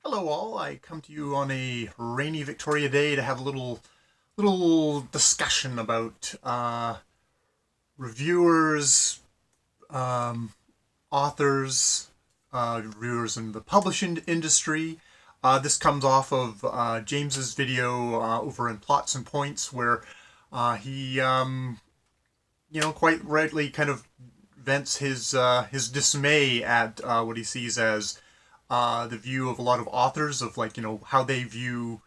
Hello all, I come to you on a rainy Victoria day to have a little discussion about reviewers, um, authors, reviewers in the publishing industry. This comes off of James's video over in Plots and Points where he quite rightly kind of vents his dismay at what he sees as the view of a lot of authors of how they view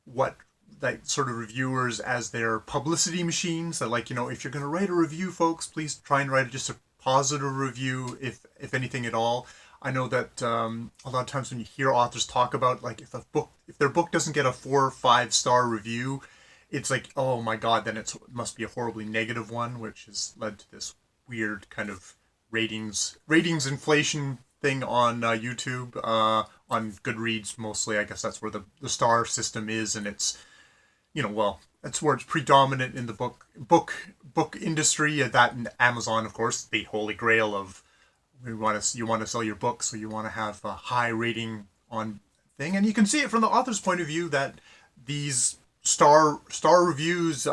what like sort of reviewers as their publicity machines. That if you're going to write a review, folks, please try and write just a positive review, if anything at all. I know that a lot of times when you hear authors talk about if their book doesn't get a 4 or 5 star review, it's like, oh my god, then it must be a horribly negative one, which has led to this weird kind of ratings inflation thing on YouTube, on Goodreads mostly. I guess that's where the star system is, and it's that's where it's predominant in the book industry. That and Amazon, of course, the holy grail of you want to sell your book, so you want to have a high rating on thing, and you can see it from the author's point of view that these star reviews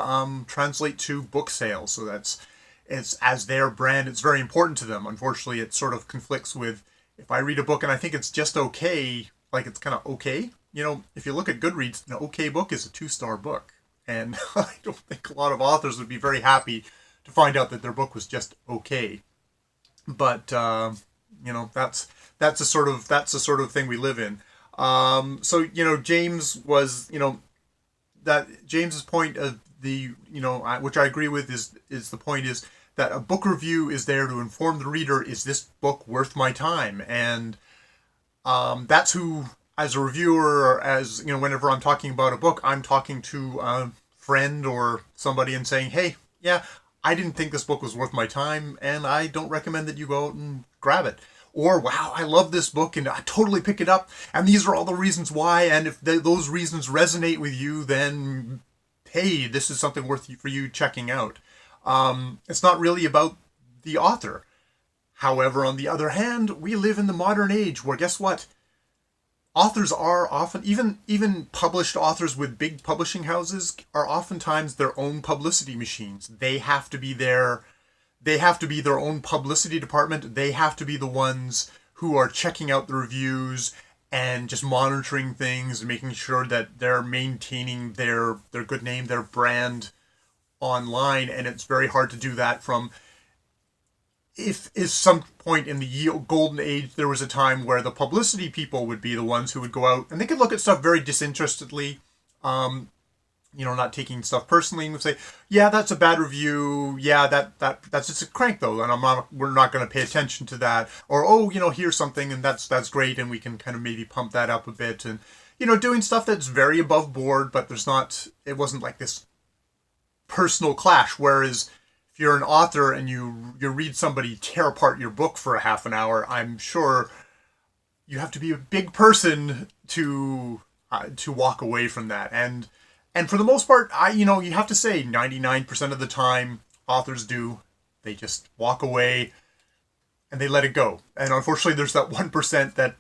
translate to book sales. So it's as their brand, it's very important to them. Unfortunately, it sort of conflicts with if I read a book and I think it's just okay, like it's kind of okay. If you look at Goodreads, an okay book is a 2 star book. And I don't think a lot of authors would be very happy to find out that their book was just okay. But that's the sort of thing we live in. So James was that James's point of the which I agree with is the point is that a book review is there to inform the reader, is this book worth my time? And that's who, as a reviewer, or as whenever I'm talking about a book, I'm talking to a friend or somebody and saying, hey, yeah, I didn't think this book was worth my time, and I don't recommend that you go out and grab it. Or, wow, I love this book and I totally pick it up, and these are all the reasons why, and if those reasons resonate with you, then hey, this is something for you checking out. It's not really about the author. However, on the other hand, we live in the modern age where, guess what? Authors are often, even published authors with big publishing houses are oftentimes their own publicity machines. They have to be their own publicity department. They have to be the ones who are checking out the reviews and just monitoring things and making sure that they're maintaining their good name, their brand online. And it's very hard to do that from, if some point in the golden age there was a time where the publicity people would be the ones who would go out and they could look at stuff very disinterestedly, not taking stuff personally, and would say, yeah, that's a bad review, yeah, that's just a crank though, and we're not going to pay attention to that. Or, oh, here's something and that's great, and we can kind of maybe pump that up a bit, and doing stuff that's very above board, but it wasn't like this personal clash. Whereas if you're an author and you read somebody tear apart your book for a half an hour, I'm sure you have to be a big person to walk away from that. And for the most part, you have to say 99% of the time authors do. They just walk away and they let it go. And unfortunately, there's that 1% that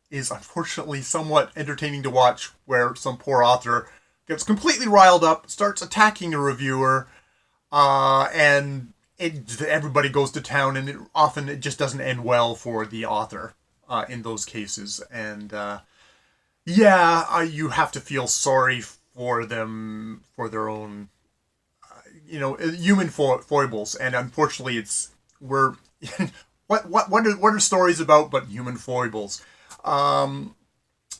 is unfortunately somewhat entertaining to watch, where some poor author gets completely riled up, starts attacking a reviewer, and everybody goes to town, and it just doesn't end well for the author in those cases. And you have to feel sorry for them, for their own human foibles. And unfortunately, we're what are stories about but human foibles?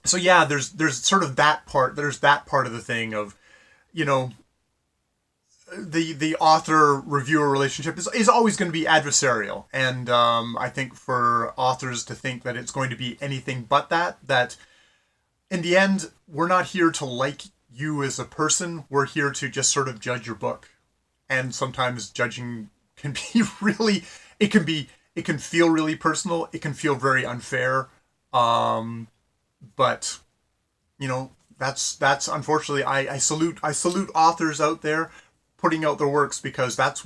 So yeah, there's sort of that part. There's that part of the thing of, the author reviewer relationship is always going to be adversarial, and I think for authors to think that it's going to be anything but that in the end, we're not here to like you as a person. We're here to just sort of judge your book, and sometimes judging can be really, it can feel really personal. It can feel very unfair. But that's unfortunately, I salute authors out there putting out their works, because that's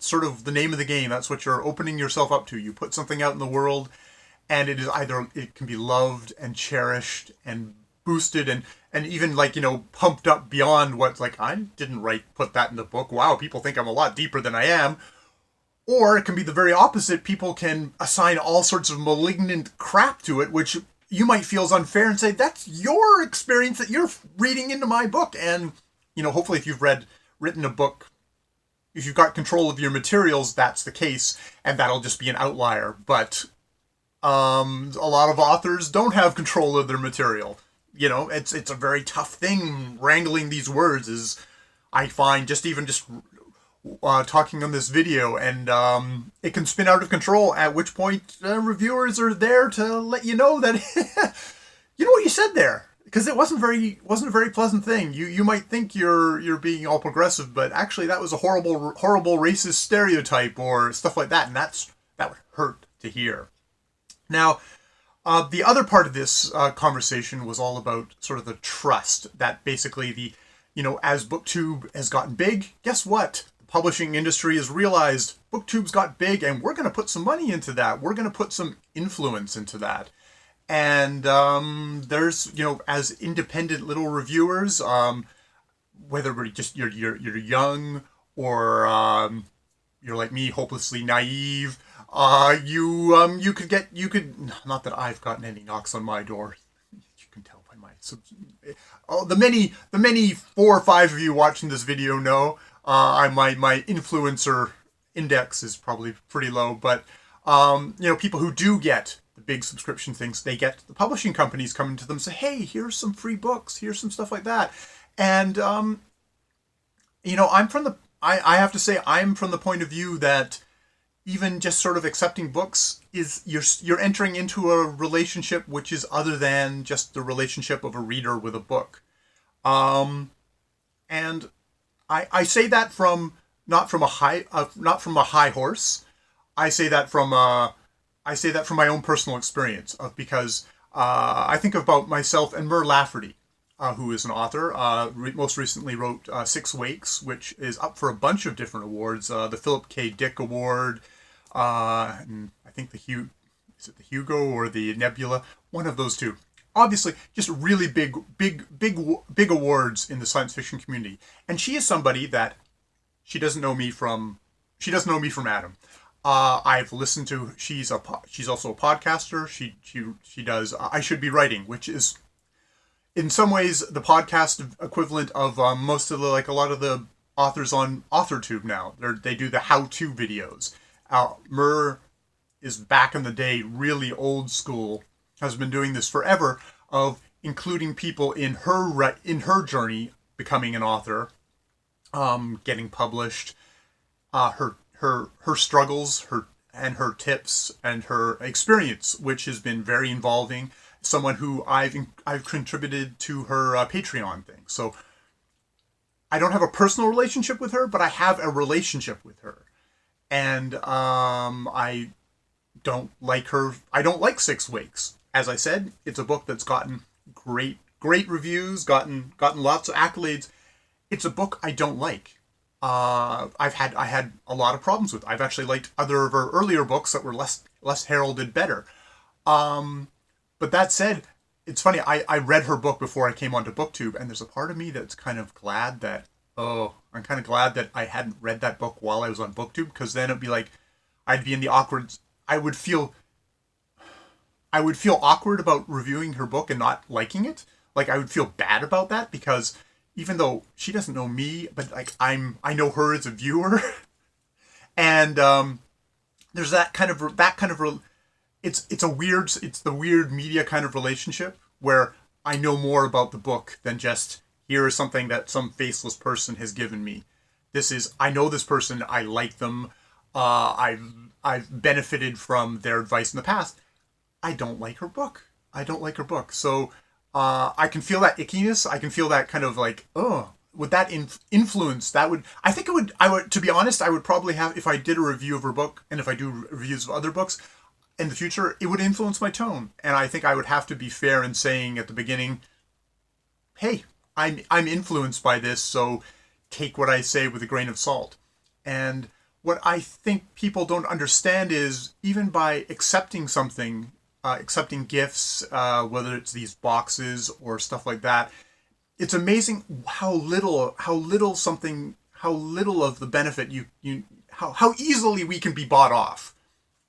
sort of the name of the game. That's what you're opening yourself up to. You put something out in the world, and it can be loved and cherished and boosted and even like, pumped up beyond what, like, I didn't put that in the book. Wow, people think I'm a lot deeper than I am. Or it can be the very opposite. People can assign all sorts of malignant crap to it, which you might feel is unfair, and say, that's your experience that you're reading into my book. And, hopefully if you've written a book, if you've got control of your materials, that's the case, and that'll just be an outlier. But a lot of authors don't have control of their material. It's a very tough thing wrangling these words, is I find just talking on this video, and it can spin out of control, at which point reviewers are there to let you know that you know what you said there, because it wasn't a very pleasant thing. You might think you're being all progressive, but actually that was a horrible racist stereotype or stuff like that, and that would hurt to hear. Now, the other part of this conversation was all about sort of the trust that basically as BookTube has gotten big, guess what? The publishing industry has realized BookTube's got big, and we're going to put some money into that. We're going to put some influence into that. And there's, as independent little reviewers, whether you're young or you're like me, hopelessly naive, you could not that I've gotten any knocks on my door. You can tell by the many 4 or 5 of you watching this video know my influencer index is probably pretty low, but people who do get the big subscription things, they get the publishing companies coming to them and say, hey, here's some free books, here's some stuff like that. And I have to say, I'm from the point of view that even just sort of accepting books is you're entering into a relationship which is other than just the relationship of a reader with a book. And I say that not from a high horse. I say that from my own personal experience, because I think about myself and Mur Lafferty, who is an author, most recently wrote 6 Wakes, which is up for a bunch of different awards. The Philip K. Dick Award, and I think the Hugo or the Nebula, one of those two. Obviously, just really big awards in the science fiction community. And she is somebody that she doesn't know me from Adam. I've listened to. She's also a podcaster. She does I Should Be Writing, which is in some ways the podcast equivalent of most of a lot of the authors on AuthorTube now. They do the how-to videos. Mur is back in the day, really old school, has been doing this forever, of including people in her journey becoming an author, getting published, her struggles, her tips and her experience, which has been very involving. Someone who I've contributed to her Patreon thing. So I don't have a personal relationship with her, but I have a relationship with her. And I don't like her. I don't like 6 Wakes. As I said, it's a book that's gotten great reviews, gotten lots of accolades. It's a book I don't like. I had a lot of problems with. I've actually liked other of her earlier books that were less heralded better. But that said, it's funny. I read her book before I came onto BookTube, and there's a part of me that's kind of glad that I hadn't read that book while I was on BookTube, because then it'd be like I'd be in the awkward. I would feel awkward about reviewing her book and not liking it. Like, I would feel bad about that, because even though she doesn't know me, but like I know her as a viewer, and there's that kind of it's the weird media kind of relationship where I know more about the book than just here is something that some faceless person has given me. I know this person, I like them, I've benefited from their advice in the past. I don't like her book. So I can feel that ickiness. I can feel that kind of like, would that influence? I would, to be honest, I would probably have, if I did a review of her book, and if I do reviews of other books in the future, it would influence my tone. And I think I would have to be fair in saying at the beginning, hey, I'm influenced by this, so take what I say with a grain of salt. And what I think people don't understand is, even by accepting something, accepting gifts, whether it's these boxes or stuff like that. It's amazing how little of the benefit how easily we can be bought off,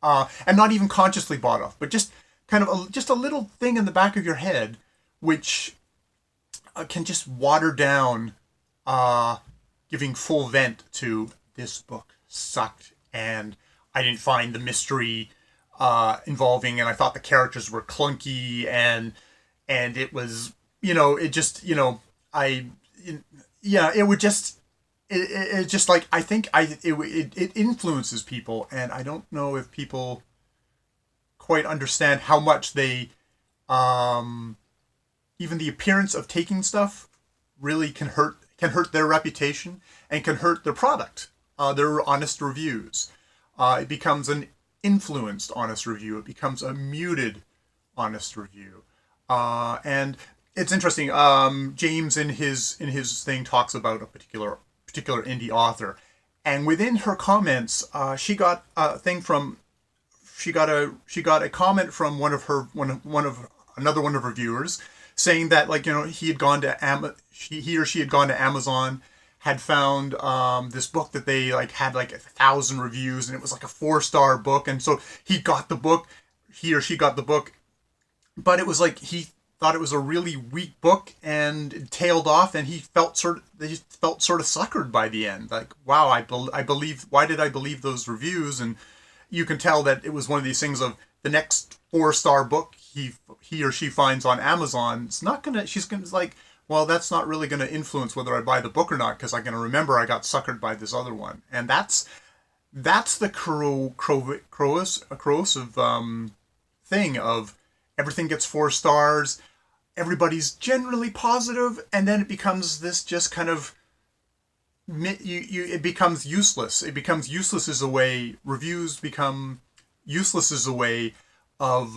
and not even consciously bought off, but just kind of just a little thing in the back of your head, which can just water down giving full vent to this book sucked, and I didn't find the mystery involving, and I thought the characters were clunky, and it was, it just, it would just, it just like, I think it influences people, and I don't know if people quite understand how much they, even the appearance of taking stuff really can hurt their reputation and can hurt their product, their honest reviews. It becomes an influenced honest review. It becomes a muted honest review. And it's interesting. James in his thing talks about a particular indie author, and within her comments, she got a comment from one of her viewers, saying that, like, he or she had gone to Amazon, had found this book that they had 1,000 reviews, and it was like a 4-star book, and so he or she got the book, but it was like he thought it was a really weak book, and it tailed off, and he felt sort of suckered by the end. Like, wow, why did I believe those reviews? And you can tell that it was one of these things of the next 4-star book he or she finds on Amazon. She's gonna like, well, that's not really gonna influence whether I buy the book or not, because I'm gonna remember I got suckered by this other one. And that's the corrosive thing of everything gets 4 stars, everybody's generally positive, and then it becomes this just kind of, it becomes useless. It becomes useless as a way, reviews become useless as a way of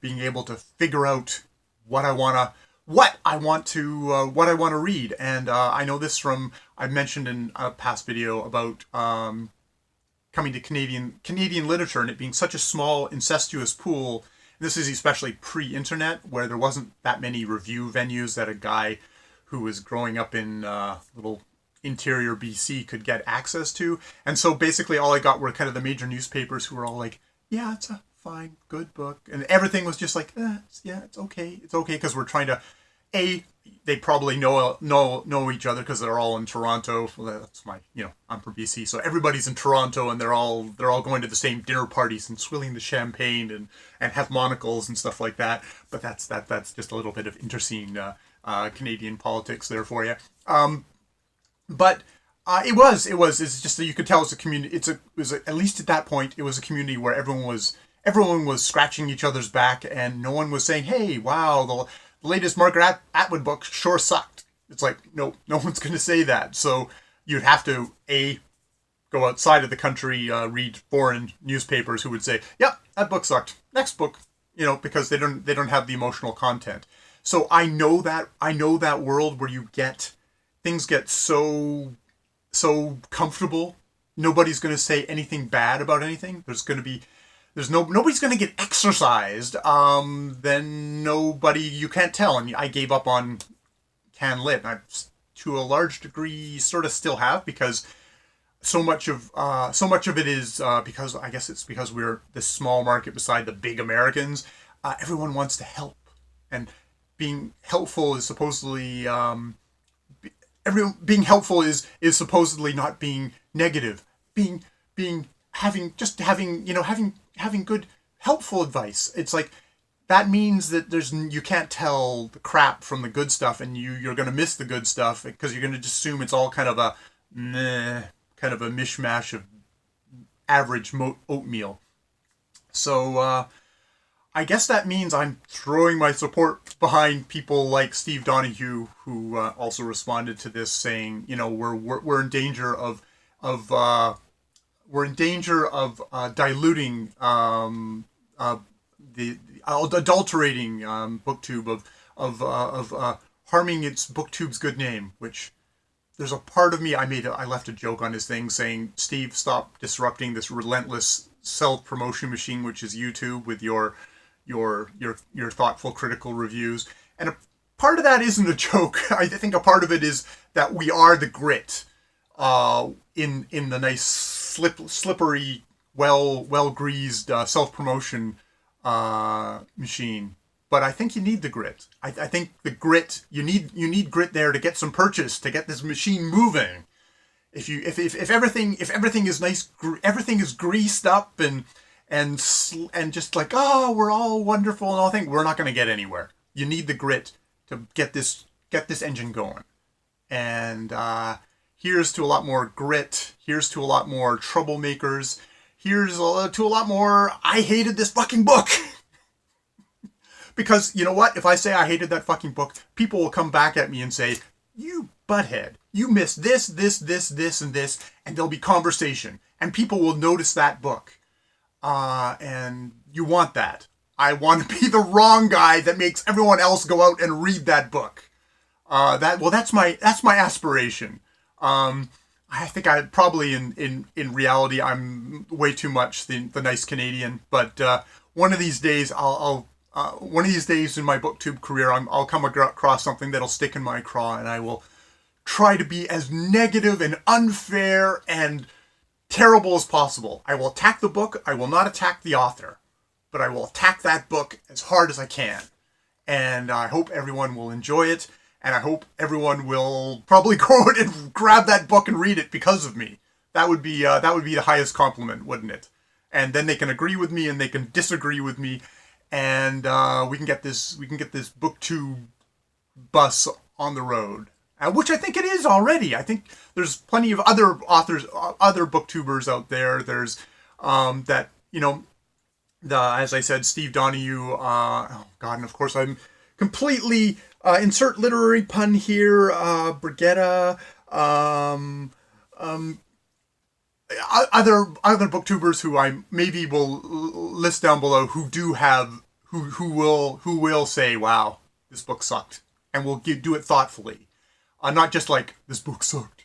being able to figure out what I want to read. And I know this from, I mentioned in a past video about coming to Canadian literature, and it being such a small incestuous pool. This is especially pre-internet, where there wasn't that many review venues that a guy who was growing up in little interior BC could get access to. And so basically all I got were kind of the major newspapers who were all like, yeah, it's a fine, good book. And everything was just like, yeah, it's okay, because we're trying to, they probably know each other because they're all in Toronto. Well, that's I'm from BC, so everybody's in Toronto, and they're all going to the same dinner parties and swilling the champagne and have monocles and stuff like that. But that's just a little bit of interesting Canadian politics there for you. But it's just that you could tell it's a community. At least at that point, it was a community where everyone was scratching each other's back, and no one was saying, hey, wow, the latest Margaret Atwood book sure sucked. It's like, no one's going to say that. So you'd have to, go outside of the country, read foreign newspapers who would say, yep, that book sucked. Next book, because they don't have the emotional content. So I know that world where things get so comfortable. Nobody's going to say anything bad about anything. Nobody's going to get exercised. Then you can't tell. And I gave up on Can Lit. And I, to a large degree, sort of still have, because so much of it is because I guess it's because we're this small market beside the big Americans. Everyone wants to help, and being helpful is supposedly being helpful is supposedly not being negative. Having good helpful advice. It's like, that means that you can't tell the crap from the good stuff, and you're going to miss the good stuff because you're going to just assume it's all kind of a mishmash of average oatmeal. So I guess that means I'm throwing my support behind people like Steve Donoghue, who also responded to this, saying, we're in danger of diluting the adulterating booktube of harming its booktube's good name. Which there's a part of me, I left a joke on his thing saying, Steve, stop disrupting this relentless self-promotion machine which is YouTube with your your thoughtful critical reviews. And a part of that isn't a joke. I think a part of it is that we are the grit in the nice slippery, well greased self-promotion machine. But I think you need the grit. I think the grit, you need grit there to get some purchase, to get this machine moving. If everything is nice, everything is greased up and just like, oh, we're all wonderful and all things, we're not going to get anywhere. You need the grit to get this engine going. And here's to a lot more grit. Here's to a lot more troublemakers. Here's to a lot more, I hated this fucking book. Because, you know what? If I say I hated that fucking book, people will come back at me and say, you butthead, you missed this, and this, and there'll be conversation. And people will notice that book. And you want that. I want to be the wrong guy that makes everyone else go out and read that book. That's my aspiration. I think I probably in reality I'm way too much the nice Canadian, but one of these days one of these days in my booktube career I'll come across something that'll stick in my craw, and I will try to be as negative and unfair and terrible as possible. I will attack the book. I will not attack the author, but I will attack that book as hard as I can. And I hope everyone will enjoy it. And I hope everyone will probably go out and grab that book and read it because of me. That would be the highest compliment, wouldn't it? And then they can agree with me and they can disagree with me, and we can get this booktube bus on the road, which I think it is already. I think there's plenty of other authors, other booktubers out there. There's that, you know, as I said, Steve Donoghue. Oh God, and of course I'm completely. Insert literary pun here, Brigitta, other booktubers who I maybe will list down below who will say, wow, this book sucked, and will do it thoughtfully, not just like, this book sucked,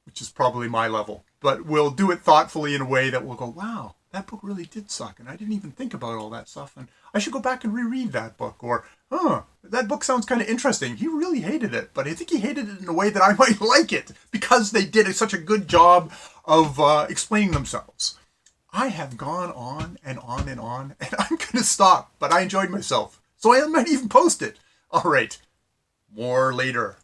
which is probably my level, but will do it thoughtfully in a way that will go, wow, that book really did suck, and I didn't even think about all that stuff, and I should go back and reread that book, or, that book sounds kind of interesting. He really hated it, but I think he hated it in a way that I might like it, because they did such a good job of explaining themselves. I have gone on and on and on, and I'm going to stop, but I enjoyed myself, so I might even post it. All right, more later.